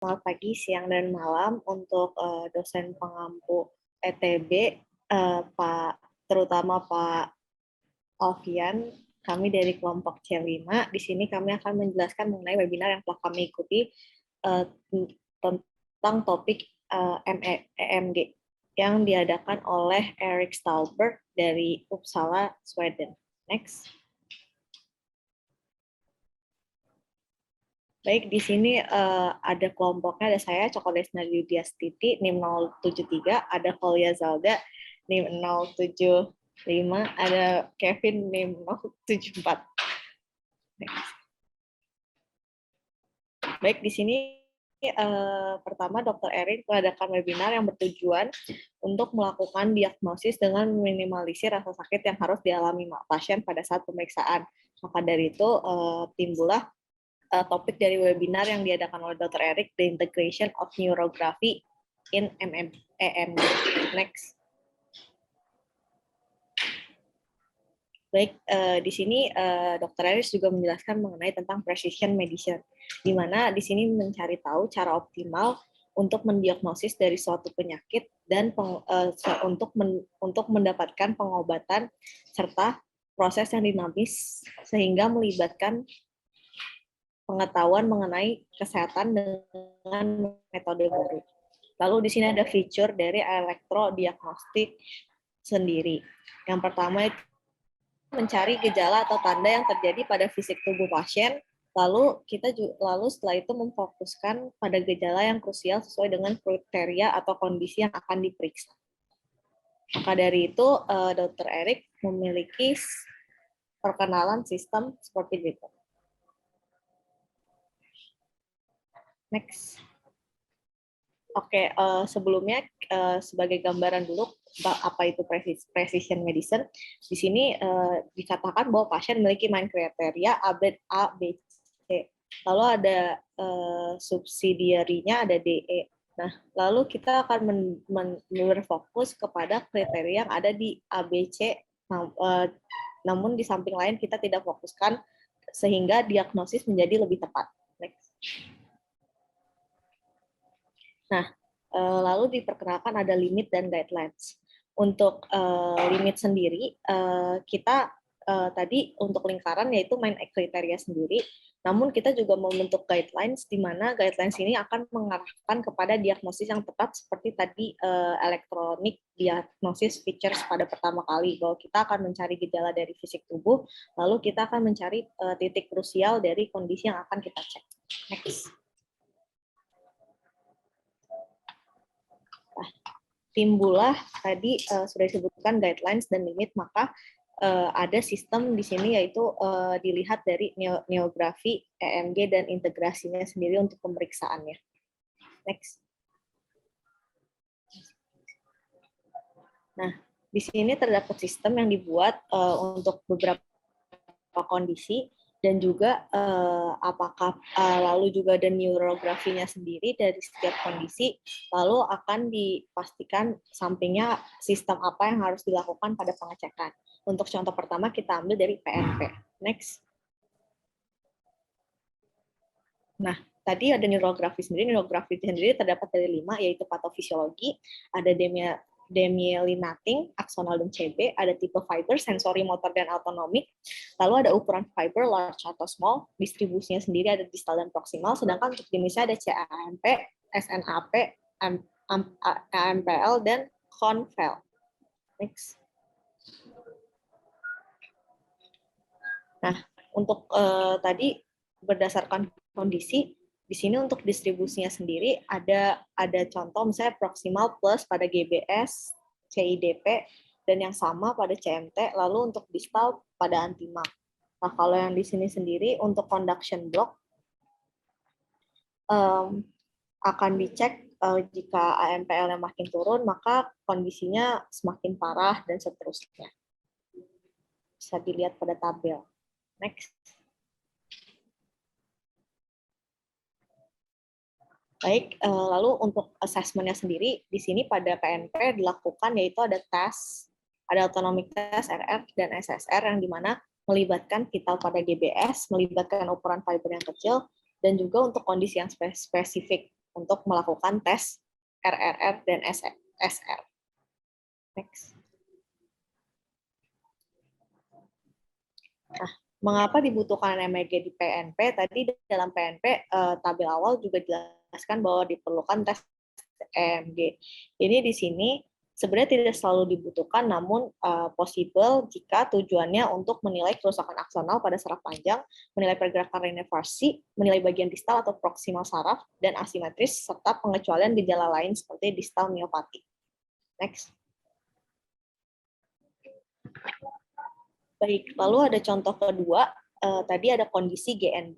Selamat pagi, siang, dan malam untuk dosen pengampu ETB, terutama Pak Alfian. Kami dari kelompok C5. Di sini kami akan menjelaskan mengenai webinar yang telah kami ikuti tentang topik EMG yang diadakan oleh Erik Stalberg dari Uppsala, Sweden. Next. Baik, di sini ada kelompoknya, ada saya, Cokodesna Yudiastiti, NIM 073, ada Kolya Zalda, NIM 075, ada Kevin, NIM 074. Baik, di sini pertama Dr. Erik mengadakan webinar yang bertujuan untuk melakukan diagnosis dengan meminimalisir rasa sakit yang harus dialami pasien pada saat pemeriksaan. Maka dari itu timbullah topik dari webinar yang diadakan oleh Dr. Erik, The Integration of Neurography in EMG. Next. Baik, di sini Dr. Erik juga menjelaskan mengenai tentang precision medicine, di mana di sini mencari tahu cara optimal untuk mendiagnosis dari suatu penyakit dan untuk mendapatkan pengobatan serta proses yang dinamis sehingga melibatkan pengetahuan mengenai kesehatan dengan metode baru. Lalu di sini ada fitur dari elektrodiagnostik sendiri. Yang pertama itu mencari gejala atau tanda yang terjadi pada fisik tubuh pasien. Lalu setelah itu memfokuskan pada gejala yang krusial sesuai dengan kriteria atau kondisi yang akan diperiksa. Maka dari itu, Dr. Erik memiliki perkenalan sistem seperti berikut. Next. Oke, sebelumnya sebagai gambaran dulu apa itu precision medicine. Di sini dikatakan bahwa pasien memiliki main kriteria A, B, C. Lalu ada subsidiarinya ada D, E. Nah, lalu kita akan berfokus kepada kriteria yang ada di A, B, C. Namun di samping lain kita tidak fokuskan sehingga diagnosis menjadi lebih tepat. Next. Nah, lalu diperkenalkan ada limit dan guidelines. Untuk limit sendiri, kita tadi untuk lingkaran yaitu main kriteria sendiri, namun kita juga membentuk guidelines di mana guidelines ini akan mengarahkan kepada diagnosis yang tepat seperti tadi elektronik diagnosis features pada pertama kali, bahwa kita akan mencari gejala dari fisik tubuh, lalu kita akan mencari titik krusial dari kondisi yang akan kita cek. Next. Timbullah tadi sudah disebutkan guidelines dan limit, maka ada sistem di sini yaitu dilihat dari neografi, EMG, dan integrasinya sendiri untuk pemeriksaannya. Next. Nah, di sini terdapat sistem yang dibuat untuk beberapa kondisi, dan juga apakah lalu juga ada neurografinya sendiri dari setiap kondisi, lalu akan dipastikan sampingnya sistem apa yang harus dilakukan pada pengecekan. Untuk contoh pertama kita ambil dari PNP. Next. Nah, tadi ada neurografi sendiri. Neurografi sendiri terdapat dari 5, yaitu patofisiologi, ada demyelinating, aksonal dan CB, ada tipe fiber, sensori, motor, dan autonomik, lalu ada ukuran fiber, large atau small, distribusinya sendiri ada distal dan proximal, sedangkan untuk jenisnya ada CAMP, SNAP, AMPL, dan CONVEL. Next. Nah, untuk tadi berdasarkan kondisi, di sini untuk distribusinya sendiri ada contoh misalnya proximal plus pada GBS, CIDP, dan yang sama pada CMT, lalu untuk distal pada antimak. Nah, kalau yang di sini sendiri untuk conduction block akan dicek jika AMPL yang makin turun, maka kondisinya semakin parah dan seterusnya. Bisa dilihat pada tabel. Next. Baik, lalu untuk assessment-nya sendiri, di sini pada PNP dilakukan yaitu ada tes, ada autonomic test, RR, dan SSR, yang dimana melibatkan vital pada GBS, melibatkan ukuran fiber yang kecil, dan juga untuk kondisi yang spesifik. untuk melakukan tes RRR dan SR. Next. Nah, mengapa dibutuhkan MEG di PNP? Tadi dalam PNP tabel awal juga jelaskan bahwa diperlukan tes EMG. Ini di sini sebenarnya tidak selalu dibutuhkan, namun possible jika tujuannya untuk menilai kerusakan aksonal pada saraf panjang, menilai pergerakan reinervasi, menilai bagian distal atau proksimal saraf, dan asimetris, serta pengecualian gejala lain seperti distal miopati. Next. Baik, lalu ada contoh kedua, tadi ada kondisi GNB.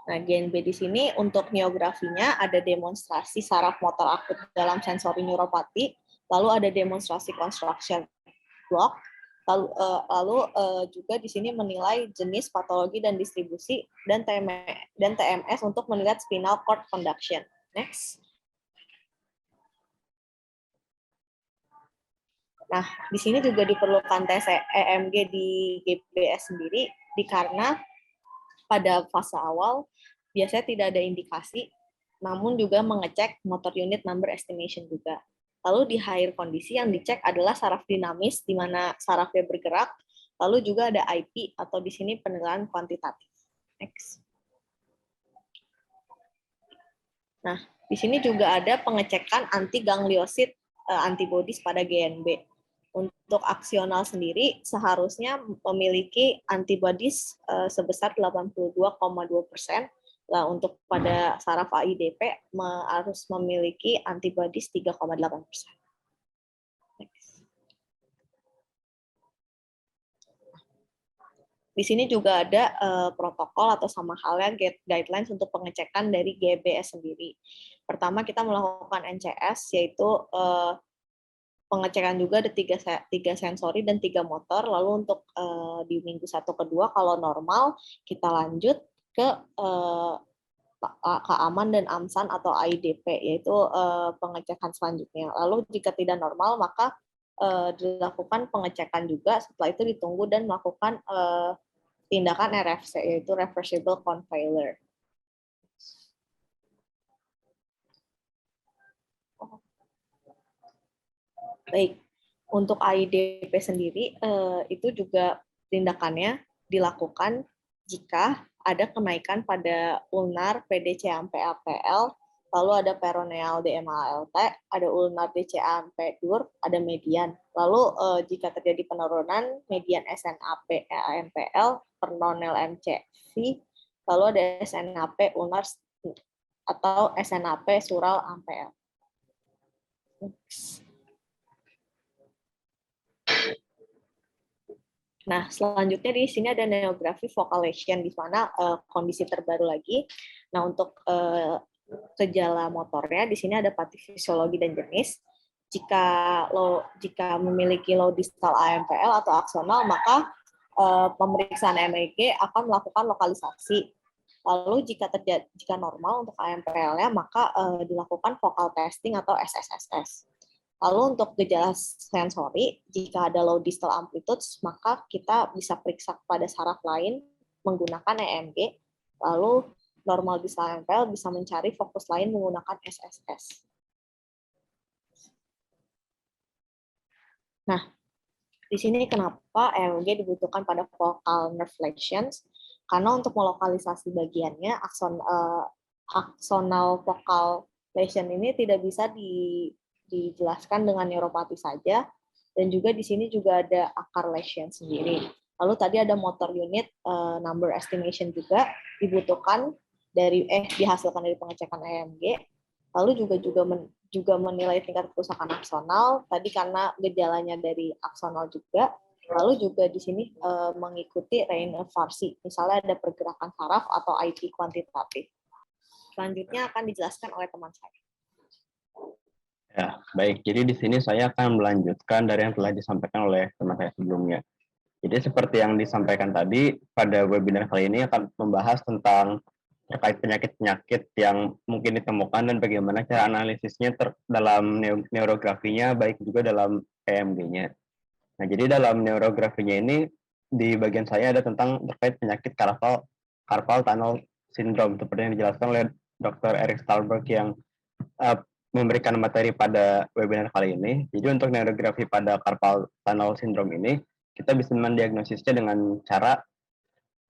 Nah, GNB di sini untuk neografinya ada demonstrasi saraf motor akut dalam sensori neuropati, lalu ada demonstrasi construction block, lalu juga di sini menilai jenis patologi dan distribusi dan TMS untuk melihat spinal cord conduction. Next. Nah, di sini juga diperlukan tes EMG di GBS sendiri, karena pada fase awal biasanya tidak ada indikasi, namun juga mengecek motor unit number estimation juga. Lalu di higher kondisi yang dicek adalah saraf dinamis, di mana sarafnya bergerak, lalu juga ada IP atau di sini penilaian kuantitatif. Next. Nah, di sini juga ada pengecekan anti-gangliosit antibodies pada GNB. Untuk aksional sendiri seharusnya memiliki antibodies sebesar 82,2%. Nah, untuk pada saraf AIDP harus memiliki antibodies 3,8%. Di sini juga ada protokol atau sama halnya guidelines untuk pengecekan dari GBS sendiri. Pertama kita melakukan NCS, yaitu pengecekan juga ada tiga sensori dan 3 motor. Lalu untuk di minggu 1 ke 2 kalau normal kita lanjut ke Aman dan AMSAN atau AIDP, yaitu pengecekan selanjutnya. Lalu jika tidak normal maka dilakukan pengecekan juga. Setelah itu ditunggu dan melakukan tindakan RFC, yaitu reversible con failure. Baik, untuk AIDP sendiri itu juga tindakannya dilakukan jika ada kenaikan pada ulnar PDCAMP-APL, lalu ada peroneal DMA-ALT, ada ulnar DCA-AMP-DUR, ada median. Lalu jika terjadi penurunan median SNAP-AMPL, peroneal MCV, lalu ada SNAP ulnar atau SNAP sural AMPL. Nah, selanjutnya di sini ada neografi focal lesion, di mana kondisi terbaru lagi. Nah, untuk gejala motornya di sini ada patofisiologi dan jenis. Jika memiliki low distal AMPL atau aksonal, maka pemeriksaan MEG akan melakukan lokalisasi. Lalu jika normal untuk AMPL-nya, maka dilakukan focal testing atau SSSS. Lalu untuk gejala sensori, jika ada low distal amplitudes, maka kita bisa periksa pada saraf lain menggunakan EMG. Lalu normal distal AMPL bisa mencari fokus lain menggunakan SSS. Nah, di sini kenapa EMG dibutuhkan pada focal nerve lesions? Karena untuk melokalisasi bagiannya, aksonal focal lesion ini tidak bisa dijelaskan dengan neuropati saja, dan juga di sini juga ada akar lesion sendiri. Lalu tadi ada motor unit number estimation juga dibutuhkan dihasilkan dari pengecekan EMG. Lalu juga menilai tingkat kerusakan aksonal tadi karena gejalanya dari aksonal juga. Lalu juga di sini mengikuti reinervasi, misalnya ada pergerakan saraf atau IP kuantitatif. Selanjutnya akan dijelaskan oleh teman saya. Ya, baik. Jadi di sini saya akan melanjutkan dari yang telah disampaikan oleh teman saya sebelumnya. Jadi seperti yang disampaikan tadi, pada webinar kali ini akan membahas tentang terkait penyakit-penyakit yang mungkin ditemukan dan bagaimana cara analisisnya dalam neurografinya, baik juga dalam EMG-nya. Nah, jadi dalam neurografinya ini, di bagian saya ada tentang terkait penyakit carpal tunnel syndrome, seperti yang dijelaskan oleh Dr. Eric Stallberg yang uh, memberikan materi pada webinar kali ini. Jadi untuk neurografi pada carpal tunnel syndrome ini, kita bisa mendiagnosisnya dengan cara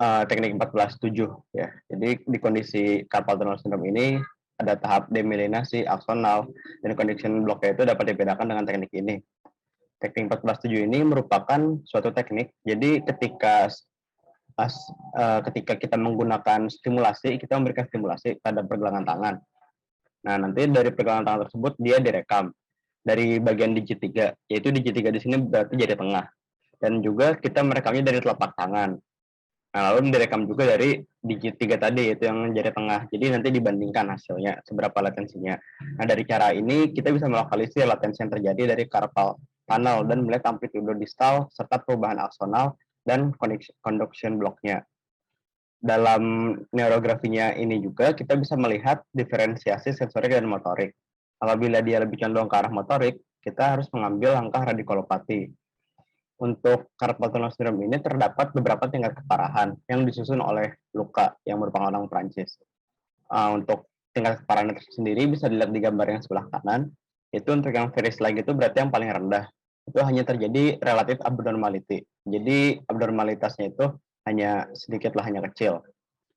teknik 14-7 ya. Jadi di kondisi carpal tunnel syndrome ini ada tahap demyelinasi, aksonal, dan conduction block itu dapat dibedakan dengan teknik ini. Teknik 14-7 ini merupakan suatu teknik. Jadi ketika kita menggunakan stimulasi, kita memberikan stimulasi pada pergelangan tangan. Nah, nanti dari pergelangan tangan tersebut dia direkam dari bagian digit 3, yaitu digit 3 di sini berarti jari tengah. Dan juga kita merekamnya dari telapak tangan. Nah, lalu direkam juga dari digit 3 tadi, itu yang jari tengah. Jadi nanti dibandingkan hasilnya, seberapa latensinya. Nah, dari cara ini kita bisa melokalisir latensi yang terjadi dari carpal tunnel dan melihat amplitudo distal serta perubahan aksonal dan conduction block-nya. Dalam neurografinya ini juga kita bisa melihat diferensiasi sensorik dan motorik. Apabila dia lebih condong ke arah motorik, kita harus mengambil langkah radikulopati. Untuk carpal tunnel syndrome ini terdapat beberapa tingkat keparahan yang disusun oleh luka yang merupakan orang Prancis. Untuk tingkat keparahan itu sendiri bisa dilihat di gambar yang sebelah kanan. Itu untuk yang very slag itu berarti yang paling rendah. Itu hanya terjadi relatif abnormality. Jadi abnormalitasnya itu hanya kecil.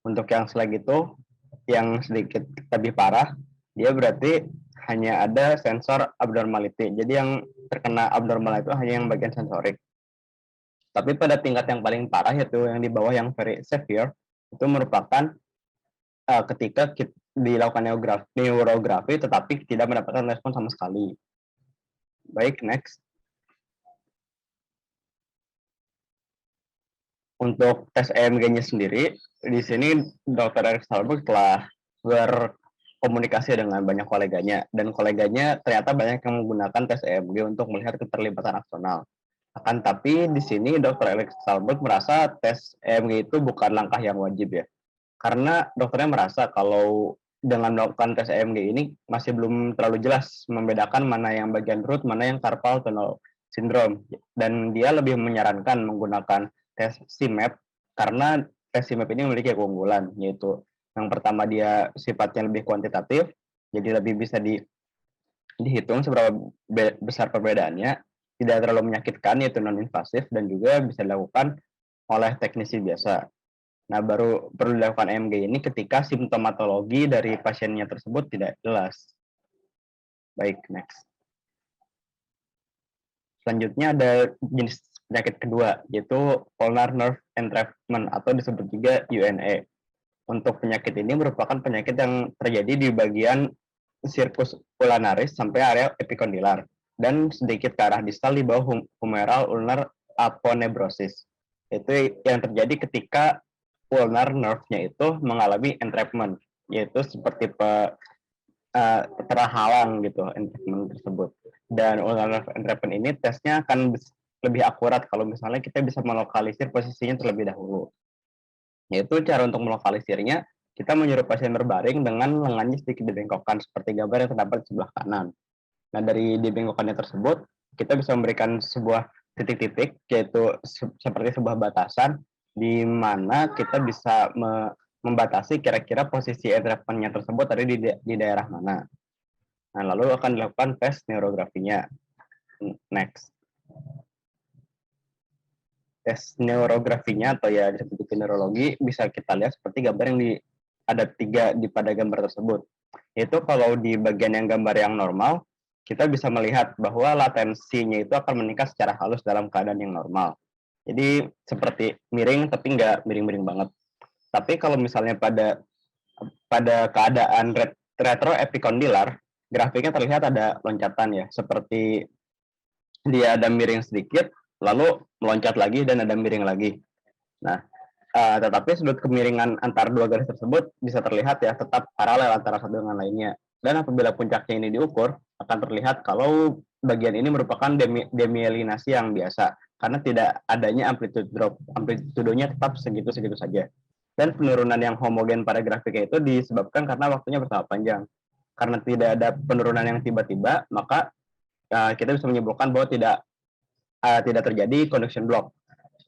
Untuk yang slag itu yang sedikit lebih parah, dia berarti hanya ada sensor abnormality. Jadi yang terkena abnormal itu hanya yang bagian sensorik. Tapi pada tingkat yang paling parah, yaitu yang di bawah yang very severe, itu merupakan ketika dilakukan neurografi tetapi tidak mendapatkan respon sama sekali. Baik, next. Untuk tes EMG-nya sendiri, di sini Dr. Eric Stallberg telah berkomunikasi dengan banyak koleganya, dan koleganya ternyata banyak yang menggunakan tes EMG untuk melihat keterlibatan aksonal. Akan tapi di sini Dr. Alex Stallberg merasa tes EMG itu bukan langkah yang wajib ya. Karena dokternya merasa kalau dengan melakukan tes EMG ini masih belum terlalu jelas membedakan mana yang bagian root, mana yang carpal tunnel syndrome. Dan dia lebih menyarankan menggunakan tes CMAP karena tes CMAP ini memiliki keunggulan, yaitu yang pertama dia sifatnya lebih kuantitatif, jadi lebih bisa dihitung seberapa besar perbedaannya, tidak terlalu menyakitkan, yaitu non-invasif, dan juga bisa dilakukan oleh teknisi biasa. Nah, baru perlu dilakukan EMG ini ketika simptomatologi dari pasiennya tersebut tidak jelas. Baik, next. Selanjutnya ada jenis penyakit kedua, yaitu ulnar nerve entrapment atau disebut juga UNE. Untuk penyakit ini merupakan penyakit yang terjadi di bagian circus ulnaris sampai area epicondylar dan sedikit ke arah distal di bawah humeral ulnar aponeurosis. Itu yang terjadi ketika ulnar nerve-nya itu mengalami entrapment, yaitu seperti terhalang gitu entrapment tersebut. Dan ulnar nerve entrapment ini tesnya akan lebih akurat kalau misalnya kita bisa melokalisir posisinya terlebih dahulu. Yaitu cara untuk melokalisirnya, kita menyuruh pasien berbaring dengan lengannya sedikit dibengkokkan seperti gambar yang terdapat di sebelah kanan. Nah, dari dibengkokkannya tersebut, kita bisa memberikan sebuah titik-titik, yaitu seperti sebuah batasan, di mana kita bisa membatasi kira-kira posisi entrapment-nya tersebut ada di daerah mana. Nah, lalu akan dilakukan tes neurografinya. Next. Tes neurografinya atau ya disebut neurologi bisa kita lihat seperti gambar yang ada 3 pada gambar tersebut. Yaitu kalau di bagian yang gambar yang normal, kita bisa melihat bahwa latensinya itu akan meningkat secara halus dalam keadaan yang normal. Jadi seperti miring tapi nggak miring-miring banget. Tapi kalau misalnya pada keadaan retroepicondylar, grafiknya terlihat ada loncatan ya, seperti dia ada miring sedikit, lalu meloncat lagi dan ada miring lagi. Nah, tetapi sudut kemiringan antara dua garis tersebut bisa terlihat ya tetap paralel antara satu dengan lainnya. Dan apabila puncaknya ini diukur, akan terlihat kalau bagian ini merupakan demyelinasi yang biasa, karena tidak adanya amplitude drop. Amplitudonya tetap segitu-segitu saja. Dan penurunan yang homogen pada grafiknya itu disebabkan karena waktunya bertambah panjang. Karena tidak ada penurunan yang tiba-tiba, maka kita bisa menyimpulkan bahwa tidak terjadi conduction block.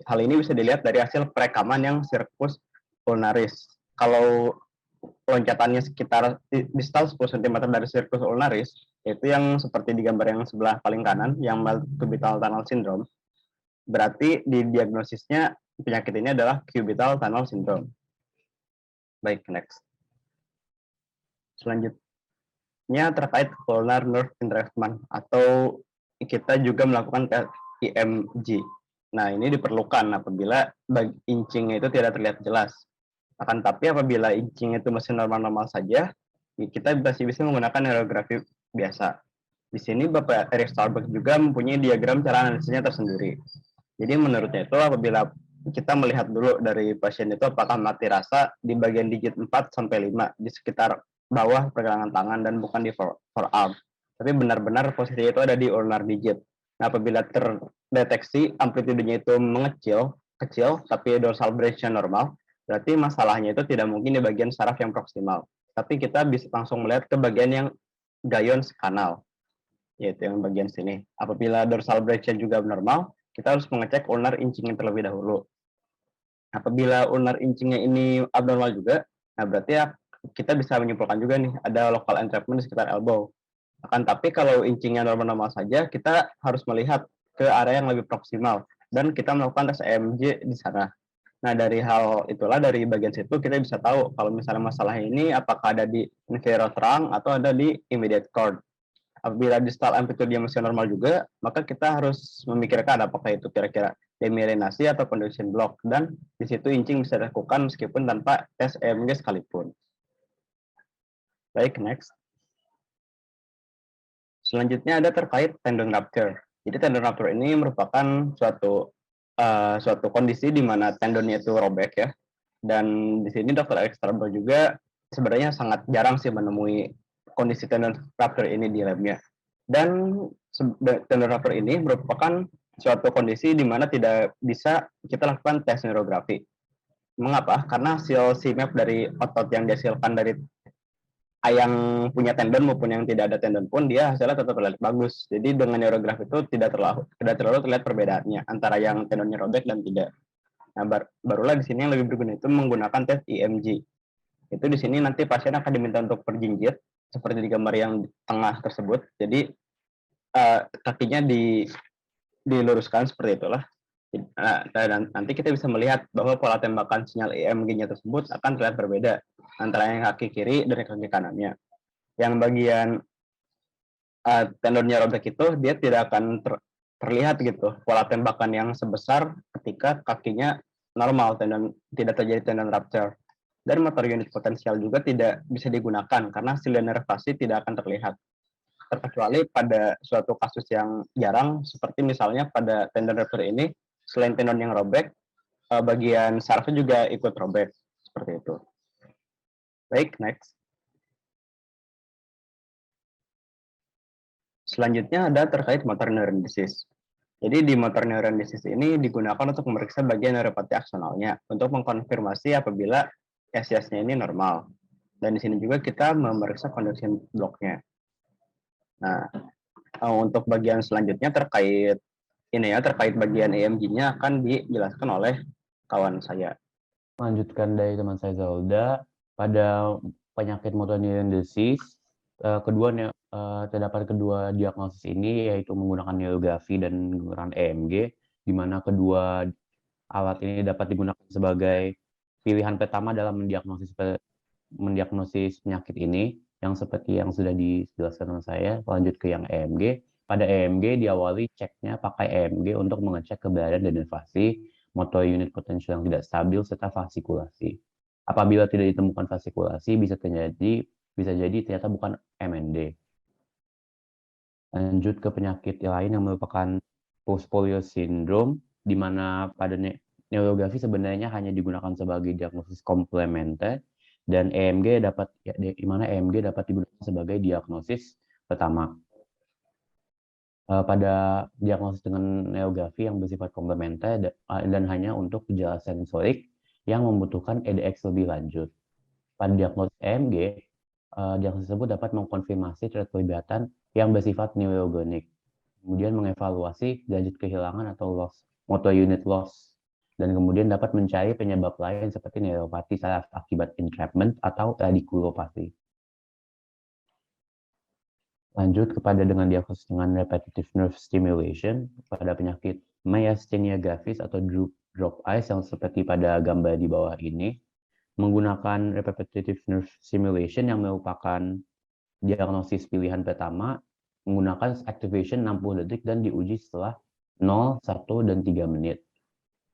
Hal ini bisa dilihat dari hasil perekaman yang circus ulnaris. Kalau loncatannya sekitar distal 10 cm dari circus ulnaris, yaitu yang seperti di gambar yang sebelah paling kanan, yang mild cubital tunnel syndrome, berarti di diagnosisnya penyakit ini adalah cubital tunnel syndrome. Baik, next. Selanjutnya terkait ulnar nerve entrapment, atau kita juga melakukan tes EMG. Nah, ini diperlukan apabila incingnya itu tidak terlihat jelas. Akan tapi apabila incing itu masih normal-normal saja, kita masih bisa menggunakan neurografi biasa. Di sini Bapak Eric Starbuck juga mempunyai diagram cara analisisnya tersendiri. Jadi menurutnya itu apabila kita melihat dulu dari pasien itu apakah mati rasa di bagian digit 4 sampai 5 di sekitar bawah pergelangan tangan dan bukan di forearm. Tapi benar-benar posisi itu ada di ulnar digit. Nah, apabila terdeteksi amplitudenya itu kecil, tapi dorsal branch-nya normal, berarti masalahnya itu tidak mungkin di bagian saraf yang proksimal. Tapi kita bisa langsung melihat ke bagian yang Guyon's Canal, yaitu yang bagian sini. Apabila dorsal branch-nya juga normal, kita harus mengecek ulnar incing terlebih dahulu. Apabila ulnar incingnya ini abnormal juga, nah berarti ya kita bisa menyimpulkan juga nih ada local entrapment di sekitar elbow. Akan tapi kalau incingnya normal-normal saja, kita harus melihat ke area yang lebih proksimal dan kita melakukan tes EMG di sana. Nah, dari hal itulah, dari bagian situ kita bisa tahu kalau misalnya masalah ini apakah ada di inferior trunk atau ada di immediate cord. Apabila distal amplitude yang masih normal juga, maka kita harus memikirkan apakah itu kira-kira demyelinasi atau conduction block, dan di situ incing bisa dilakukan meskipun tanpa tes EMG sekalipun. Baik, next. Selanjutnya ada terkait tendon rupture. Jadi tendon rupture ini merupakan suatu kondisi di mana tendonnya itu robek ya. Dan di sini Dr. Alex Starbo juga sebenarnya sangat jarang sih menemui kondisi tendon rupture ini di labnya. Dan tendon rupture ini merupakan suatu kondisi di mana tidak bisa kita lakukan tes neurografi. Mengapa? Karena hasil CMAP dari otot yang dihasilkan dari yang punya tendon maupun yang tidak ada tendon pun dia hasilnya tetap terlihat bagus. Jadi dengan neurografi itu tidak terlalu terlihat perbedaannya antara yang tendonnya robek dan tidak. Nah, barulah di sini yang lebih berguna itu menggunakan tes EMG. Itu di sini nanti pasien akan diminta untuk berjinjit seperti di gambar yang di tengah tersebut. Jadi kakinya diluruskan seperti itulah. Dan nanti kita bisa melihat bahwa pola tembakan sinyal EMG-nya tersebut akan terlihat berbeda antara yang kaki kiri dan kaki kanannya. Yang bagian tendonnya robek itu dia tidak akan terlihat gitu pola tembakan yang sebesar ketika kakinya normal, tidak terjadi tendon rupture. Dan motor unit potensial juga tidak bisa digunakan karena hasil denervasi tidak akan terlihat. Terkecuali pada suatu kasus yang jarang, seperti misalnya pada tendon rupture ini, selain tendon yang robek, bagian sarafnya juga ikut robek. Seperti itu. Baik, next. Selanjutnya ada terkait motor neuron disease. Jadi di motor neuron disease ini digunakan untuk memeriksa bagian neuropati aksionalnya untuk mengkonfirmasi apabila SIS-nya ini normal. Dan di sini juga kita memeriksa conduction block-nya. Nah, untuk bagian selanjutnya terkait bagian EMG-nya akan dijelaskan oleh kawan saya. Lanjutkan dari teman saya Zalda, pada penyakit motor neuron disease, terdapat kedua diagnosis ini, yaitu menggunakan neurografi dan menggunakan EMG, di mana kedua alat ini dapat digunakan sebagai pilihan pertama dalam mendiagnosis penyakit ini, yang seperti yang sudah dijelaskan oleh saya. Lanjut ke yang EMG. Pada EMG diawali ceknya pakai EMG untuk mengecek keberadaan denervasi, motor unit potensial yang tidak stabil, serta fasikulasi. Apabila tidak ditemukan fasikulasi, bisa jadi ternyata bukan MND. Lanjut ke penyakit lain yang merupakan post-polio syndrome, di mana pada neurografi sebenarnya hanya digunakan sebagai diagnosis komplementer, dan EMG dapat digunakan sebagai diagnosis pertama. Pada diagnosis dengan neurografi yang bersifat komplementer dan hanya untuk gejala sensorik yang membutuhkan EDX lebih lanjut. Pada diagnosis EMG, diagnosis tersebut dapat mengkonfirmasi keterlibatan yang bersifat neurogenik, kemudian mengevaluasi derajat kehilangan atau loss, motor unit loss, dan kemudian dapat mencari penyebab lain seperti neuropati saraf akibat entrapment atau radikulopati. Lanjut kepada dengan diagnosis dengan repetitive nerve stimulation pada penyakit myasthenia gravis atau drop eyes yang seperti pada gambar di bawah ini, menggunakan repetitive nerve stimulation yang merupakan diagnosis pilihan pertama, menggunakan activation 60 detik dan diuji setelah 0, 1, dan 3 menit.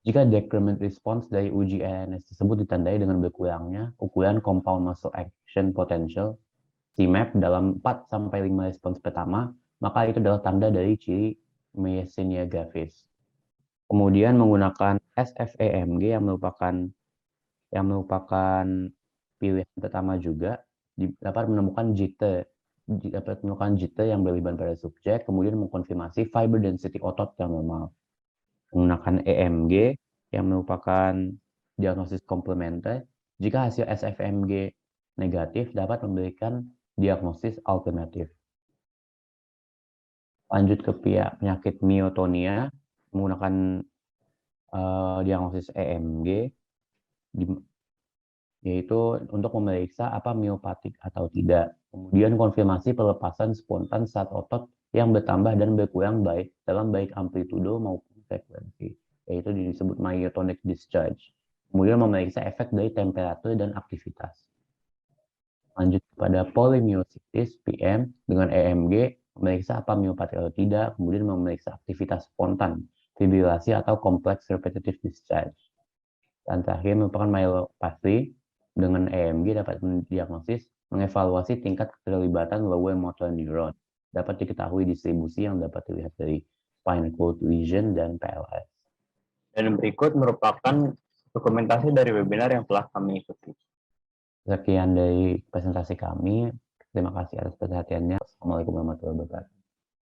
Jika decrement response dari uji RNS tersebut ditandai dengan berkurangnya ukuran compound muscle action potential CMAP dalam 4-5 respons pertama, maka itu adalah tanda dari ciri myasthenia gravis. Kemudian menggunakan SFEMG yang merupakan pilihan pertama juga dapat menemukan jitter yang berlebihan pada subjek, kemudian mengkonfirmasi fiber density otot yang normal. Menggunakan EMG yang merupakan diagnosis komplementer, jika hasil SFMG negatif dapat memberikan diagnosis alternatif. Lanjut ke penyakit myotonia, menggunakan diagnosis EMG, yaitu untuk memeriksa apa myopatik atau tidak. Kemudian konfirmasi pelepasan spontan saat otot yang bertambah dan berkurang dalam baik amplitudo maupun frekuensi, yaitu disebut myotonic discharge. Kemudian memeriksa efek dari temperatur dan aktivitas. Lanjut kepada polymyositis PM dengan EMG, memeriksa apa myopatik atau tidak, kemudian memeriksa aktivitas spontan, fibrilasi atau complex repetitive discharge. Dan terakhir merupakan myelopathy dengan EMG dapat mendiagnosis, mengevaluasi tingkat keterlibatan lower motor neuron. Dapat diketahui distribusi yang dapat dilihat dari spinal cord lesion dan PLS. Dan berikut merupakan dokumentasi dari webinar yang telah kami ikuti. Sekian dari presentasi kami. Terima kasih atas perhatiannya. Assalamualaikum warahmatullahi wabarakatuh.